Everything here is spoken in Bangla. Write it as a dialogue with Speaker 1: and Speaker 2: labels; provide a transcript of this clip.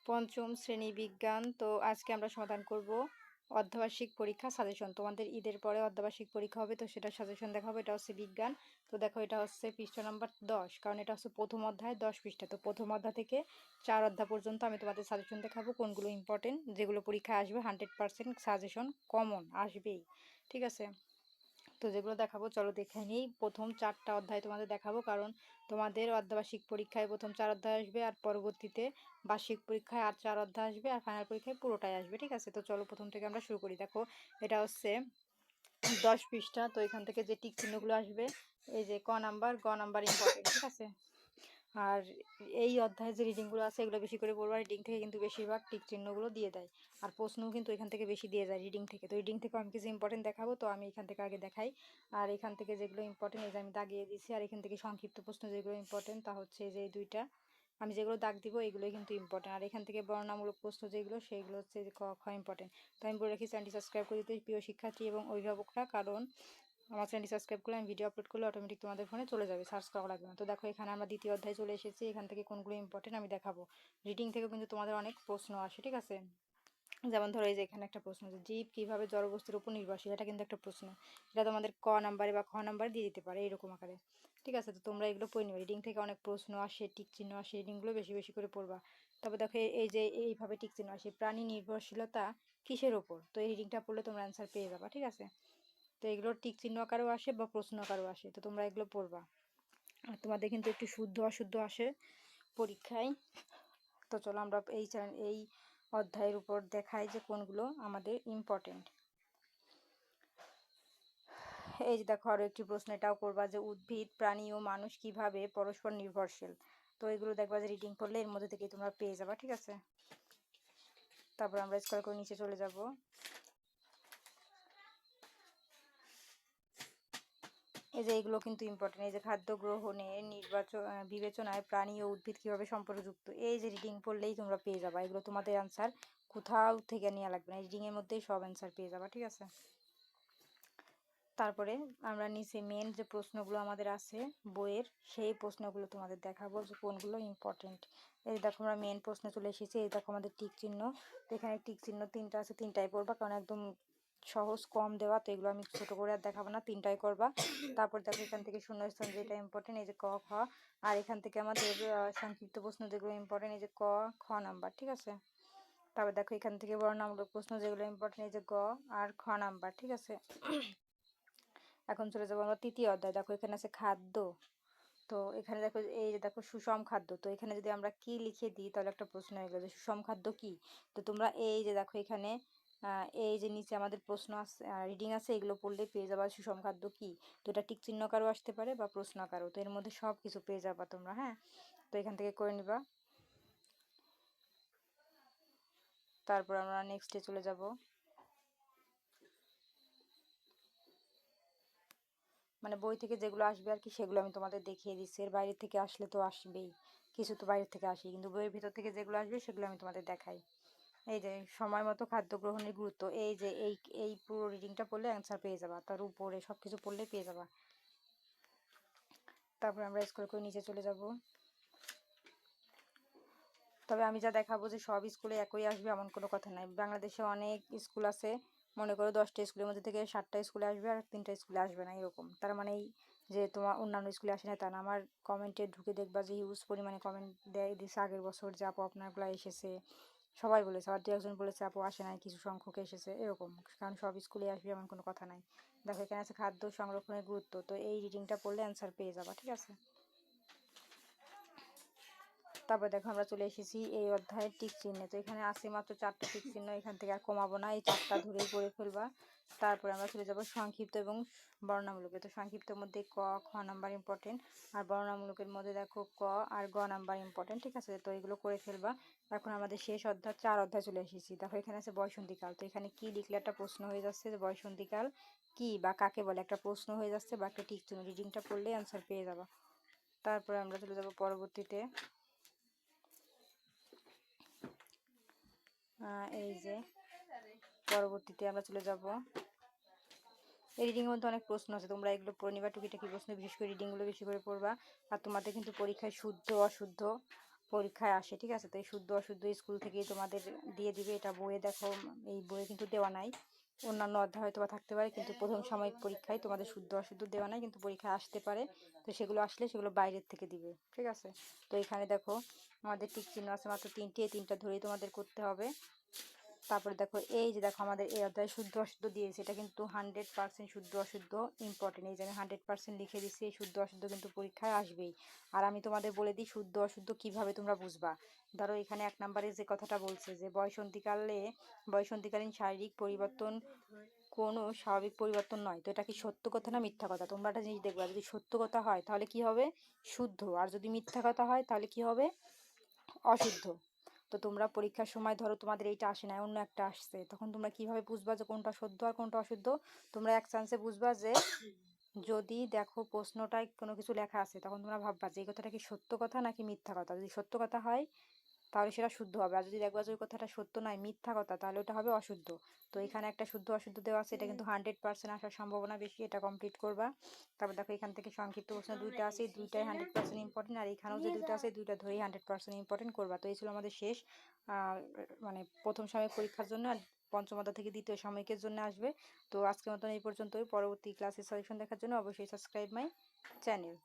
Speaker 1: পঞ্চম শ্রেণী বিজ্ঞান। তো আজকে আমরা সমাধান করব অর্ধবার্ষিক পরীক্ষা সাজেশন। তোমাদের ঈদের পরে অর্ধবার্ষিক পরীক্ষা হবে, তো সেটা সাজেশন দেখাবো। এটা হচ্ছে বিজ্ঞান। তো দেখো, এটা হচ্ছে পৃষ্ঠা নাম্বার 10, কারণ এটা হচ্ছে প্রথম অধ্যায় 10 পৃষ্ঠা। তো প্রথম অধ্যায় থেকে 4 অধ্যায় পর্যন্ত আমি তোমাদের সাজেশন দেখাবো, কোনগুলো ইম্পর্টেন্ট, যেগুলো পরীক্ষায় আসবে 100% সাজেশন কমন আসবেই। ঠিক আছে, তো যেগুলো দেখাবো চলো দেখে নিই। প্রথম 4টা অধ্যায় তোমাদের দেখাবো, কারণ তোমাদের অর্ধবার্ষিক পরীক্ষায় প্রথম 4 অধ্যায় আসবে, আর পরবর্তীতে বার্ষিক পরীক্ষায় আর 4 অধ্যায় আসবে, আর ফাইনাল পরীক্ষায় পুরোটাই আসবে। ঠিক আছে, তো চলো প্রথম থেকে আমরা শুরু করি। দেখো, এটা হচ্ছে 10 পৃষ্ঠা। তো এখান থেকে যে টিক চিহ্নগুলো আসবে, এই যে ক নাম্বার, গ নাম্বার ইম্পর্টেন্ট। ঠিক আছে, আর এই অধ্যায়ে যে রিডিংগুলো আছে এগুলো বেশি করে পড়বা। রিডিং থেকে কিন্তু বেশিরভাগ টিক চিহ্নগুলো দিয়ে দেয়, আর প্রশ্নও কিন্তু এখান থেকে বেশি দিয়ে যায় রিডিং থেকে। তো রিডিং থেকে আমি কিছু ইম্পর্টেন্ট দেখাবো, তো আমি এখান থেকে আগে দেখাই। আর এখান থেকে যেগুলো ইম্পর্টেন্ট এই যে আমি দাগিয়ে দিচ্ছি, আর এখান থেকে সংক্ষিপ্ত প্রশ্ন যেগুলো ইম্পর্টেন্ট তা হচ্ছে যে এই দুইটা। আমি যেগুলো দাগ দিব এগুলোই কিন্তু ইম্পর্টেন্ট। আর এখান থেকে বর্ণনামূলক প্রশ্ন যেগুলো সেগুলো হচ্ছে যে ক খ ইম্পর্টেন্ট। তো আমি বলে রাখি, চ্যানেলটি সাবস্ক্রাইব করে দিতে প্রিয় শিক্ষার্থী এবং অভিভাবকরা, কারণ আমার চ্যানেলটি সাবস্ক্রাইব করলে আমি ভিডিও আপলোড করলে অটোমেটিক তোমাদের ফোনে চলে যাবে, সার্চ করা লাগবে না। তো দেখো, এখানে আমরা দ্বিতীয় অধ্যায়ে চলে এসেছি। এখান থেকে কোনগুলো ইম্পর্টেন্ট আমি দেখাবো। রিডিং থেকেও কিন্তু তোমাদের অনেক প্রশ্ন আসে। ঠিক আছে, যেমন ধরো এই যে এখানে একটা প্রশ্ন, যে জীব কিভাবে জড়বস্তুর উপর নির্ভরশীল, এটা কিন্তু একটা প্রশ্ন। এটা তোমাদের ক নাম্বারে বা খ নাম্বারে দিয়ে দিতে পারে এরকম আকারে। ঠিক আছে, তো তোমরা এগুলো পড়ে নিবে। রিডিং থেকে অনেক প্রশ্ন আসে, টিক চিহ্ন আসে, রিডিংগুলো বেশি বেশি করে পড়বা। তবে দেখো, এই যে এইভাবে টিক চিহ্ন আসে, প্রাণী নির্ভরশীলতা কিসের ওপর, তো এই রিডিংটা পড়লে তোমরা অ্যান্সার পেয়ে যাবা। ঠিক আছে, তো এগুলো টিক চিহ্ন আকারেও আসে বা প্রশ্ন আকারেও আসে, তো তোমরা এগুলো পড়বা। আর তোমাদের কিন্তু একটু শুদ্ধ অশুদ্ধ আসে পরীক্ষায়। তো চলো আমরা এই অধ্যায়ের উপর দেখাই যে কোনগুলো আমাদের ইম্পর্টেন্ট। এই যে দেখো, আরো একটি প্রশ্ন, এটাও করবা, যে উদ্ভিদ, প্রাণী ও মানুষ কিভাবে পরস্পর নির্ভরশীল। তো এগুলো দেখবা যে রিডিং করলে এর মধ্যে থেকে তোমরা পেয়ে যাবা। ঠিক আছে, তারপর আমরা স্ক্রল করে নিচে চলে যাব। এই যে এগুলো কিন্তু ইম্পর্টেন্ট। এই যে খাদ্য গ্রহণের বিবেচনায় প্রাণী ও উদ্ভিদ কিভাবে সম্পর্কযুক্ত, এই যে রিডিং পড়লেই তোমরা পেয়ে যাবা। এগুলো তোমাদের অ্যান্সার কোথাও থেকে নেওয়া লাগবে না, রিডিং এর মধ্যেই সব অ্যান্সার পেয়ে যাবা। ঠিক আছে, তারপরে আমরা নিচে মেন যে প্রশ্নগুলো আমাদের আছে বইয়ের, সেই প্রশ্নগুলো তোমাদের দেখাবো যে কোনগুলো ইম্পর্টেন্ট। এই দেখো, আমরা মেন প্রশ্নে চলে এসেছি। এই দেখো আমাদের টিক চিহ্ন, এখানে টিক চিহ্ন 3টা আছে, 3টাই পড়বা, কারণ একদম সহজ কম দেওয়া, তো এগুলো আমি ছোট করে আর দেখাবো না, 3টাই করবা। তারপর দেখো, এখান থেকে শূন্যস্থান যেটা ইম্পর্টেন্ট, এই যে ক খ। আর এখান থেকে আমাদের সংক্ষিপ্ত প্রশ্ন যেগুলো ইম্পর্টেন্ট, এই যে ক খ নাম্বার। ঠিক আছে, তারপর দেখো, এখান থেকে বর্ণনামূলক প্রশ্ন যেগুলো ইম্পর্টেন্ট, এই যে গ আর খ নাম্বার। ঠিক আছে, এখন চলে যাবো আমরা তৃতীয় অধ্যায়। দেখো, এখানে আছে খাদ্য। তো এখানে দেখো, এই যে দেখো সুষম খাদ্য, তো এখানে যদি আমরা কি লিখে দিই তাহলে একটা প্রশ্ন হয়ে গেল যে সুষম খাদ্য কি। তো তোমরা এই যে দেখো এখানে এই যে নিচে আমাদের প্রশ্ন আছে, রিডিং আছে, এগুলো পড়লে পেয়ে যাবা সুষম খাদ্য কি। তো এটা টিক চিহ্ন আকারও আসতে পারে বা প্রশ্ন আকারও, তো এর মধ্যে সব কিছু পেয়ে যাবা তোমরা। হ্যাঁ, তো এখান থেকে করে নিবা। তারপর আমরা নেক্সটে চলে যাব। মানে বই থেকে যেগুলো আসবে আর কি, সেগুলো আমি তোমাদের দেখিয়ে দিচ্ছি। এর বাইরে থেকে আসলে তো আসবেই, কিছু তো বাইরে থেকে আসে, কিন্তু বইয়ের ভিতর থেকে যেগুলো আসবে সেগুলো আমি তোমাদের দেখাই। এই যে সময় মতো খাদ্য গ্রহণের গুরুত্ব, এই যে এই পুরো রিডিংটা পড়লে অ্যান্সার পেয়ে যাবা, তার উপরে সব কিছু পড়লে পেয়ে যাবা। তারপর আমরা স্কুল করে নিচে চলে যাব। তবে আমি যা দেখাবো যে সব স্কুলে একই আসবে এমন কোনো কথা নাই। বাংলাদেশে অনেক স্কুল আছে, মনে করো 10টা স্কুলের মধ্যে থেকে 7টা স্কুলে আসবে আর 3টা স্কুলে আসবে না, এরকম। তার মানে এই যে তোমার অন্যান্য স্কুলে আসে না তা না। আমার কমেন্টে ঢুকে দেখবা যে হিউজ পরিমাণে কমেন্ট দেয় দিছে আগের বছর, যে আপু আপনারগুলো এসেছে, সবাই বলেছে। আর 2-1 জন বলেছে আপু আসে নাই, কিছু সংখ্যক এসেছে, এরকম। কারণ সব স্কুলে আসবে এমন কোনো কথা নাই। দেখো, এখানে আছে খাদ্য সংরক্ষণের গুরুত্ব, তো এই রিডিংটা পড়লে অ্যান্সার পেয়ে যাবা। ঠিক আছে, তারপর দেখো, আমরা চলে এসেছি এই অধ্যায়ের টিক চিহ্নে। তো এখানে আছে মাত্র 4টা টিক চিহ্ন, এখান থেকে আর কমাবো না, এই 4টা ধরেই পড়ে ফেলবা। তারপরে আমরা চলে যাব সংক্ষিপ্ত এবং বর্ণনামূলকে। তো সংক্ষিপ্তের মধ্যে ক খ নাম্বার ইম্পর্টেন্ট, আর বর্ণনামূলকের মধ্যে দেখো ক আর গ নাম্বার ইম্পর্টেন্ট। ঠিক আছে, তো এগুলো করে ফেলবা। এখন আমাদের শেষ অধ্যায় 4 অধ্যায় চলে এসেছি। দেখো, এখানে আছে বয়সন্ধিকাল। তো এখানে কি লিখলে একটা প্রশ্ন হয়ে যাচ্ছে যে বয়সন্ধিকাল কি বা কাকে বলে, একটা প্রশ্ন হয়ে যাচ্ছে বা একটা টিক চিহ্ন, রিডিংটা পড়লে অ্যান্সার পেয়ে যাবা। তারপরে আমরা চলে যাব পরবর্তীতে। এই যে পরবর্তীতে আমরা চলে যাব। এই রিডিং এর মধ্যে অনেক প্রশ্ন আছে, তোমরা এগুলো পড়ে নিবা। টুকিটাকি প্রশ্ন, বিশেষ করে রিডিং গুলো বেশি করে পড়বা। আর তোমাদের কিন্তু পরীক্ষায় শুদ্ধ অশুদ্ধ পরীক্ষায় আসে, ঠিক আছে? তো এই শুদ্ধ অশুদ্ধ স্কুল থেকেই তোমাদের দিয়ে দিবে। এটা বইয়ে দেখো, এই বইয়ে কিন্তু দেওয়া নাই। অন্যান্য অধ্যায় হয়তো বা থাকতে পারে, কিন্তু প্রথম সাময়িক পরীক্ষায় তোমাদের শুদ্ধ অশুদ্ধ দেওয়া নাই, কিন্তু পরীক্ষায় আসতে পারে। তো সেগুলো আসলে সেগুলো বাইরের থেকে দিবে, ঠিক আছে? তো এখানে দেখো আমাদের টিক চিহ্ন আছে মাত্র 3টি, এই 3টা ধরেই তোমাদের করতে হবে। তারপরে দেখো এই যে দেখো আমাদের এই অধ্যায়ে শুদ্ধ অশুদ্ধ দিয়েছে, এটা কিন্তু 100% শুদ্ধ অশুদ্ধ ইম্পর্টেন্ট। এই যে আমি 100% লিখে দিচ্ছি, এই শুদ্ধ অশুদ্ধ কিন্তু পরীক্ষায় আসবেই। আর আমি তোমাদের বলে দিই শুদ্ধ অশুদ্ধ কিভাবে তোমরা বুঝবা। ধরো এখানে 1 নম্বরে যে কথাটা বলছে যে বয়ঃসন্ধিকালীন শারীরিক পরিবর্তন কোনো স্বাভাবিক পরিবর্তন নয়, তো এটা কি সত্য কথা না মিথ্যা কথা? তোমরা একটা জিনিস দেখবা, যদি সত্য কথা হয় তাহলে কি হবে? শুদ্ধ। আর যদি মিথ্যা কথা হয় তাহলে কি হবে? অশুদ্ধ। তো তোমরা পরীক্ষার সময় ধরো তোমাদের এইটা আসে না, অন্য একটা আসছে, তখন তোমরা কিভাবে বুঝবা যে কোনটা সত্য আর কোনটা অশুদ্ধ? তোমরা এক চান্সে বুঝবা যে যদি দেখো প্রশ্নটায় কোনো কিছু লেখা আছে, তখন তোমরা ভাববা যে এই কথাটা কি সত্য কথা নাকি মিথ্যা কথা। যদি সত্য কথা হয় তাহলে সেটা শুদ্ধ হবে, আর যদি দেখবা যে ওই কথাটা সত্য নয় মিথ্যা কথা, তাহলে ওটা হবে অশুদ্ধ। তো এখানে একটা শুদ্ধ অশুদ্ধ দেওয়া আছে, এটা কিন্তু 100% আসার সম্ভাবনা বেশি, এটা কমপ্লিট করবা। তারপর দেখো এখান থেকে সংক্ষিপ্ত প্রশ্ন 2টা আছে, এই 2টাই 100% ইম্পর্টেন্ট, আর এখানেও যে 2টা আছে 2টা ধরেই 100% ইম্পর্টেন্ট করবা। তো এই ছিল আমাদের শেষ মানে প্রথম সাময়িক পরীক্ষার জন্য, আর পঞ্চম অধ্যায় থেকে দ্বিতীয় সাময়িকের জন্য আসবে। তো আজকের মতন এই পর্যন্তই। পরবর্তী ক্লাসের সাজেশন দেখার জন্য অবশ্যই সাবস্ক্রাইব মাই চ্যানেল।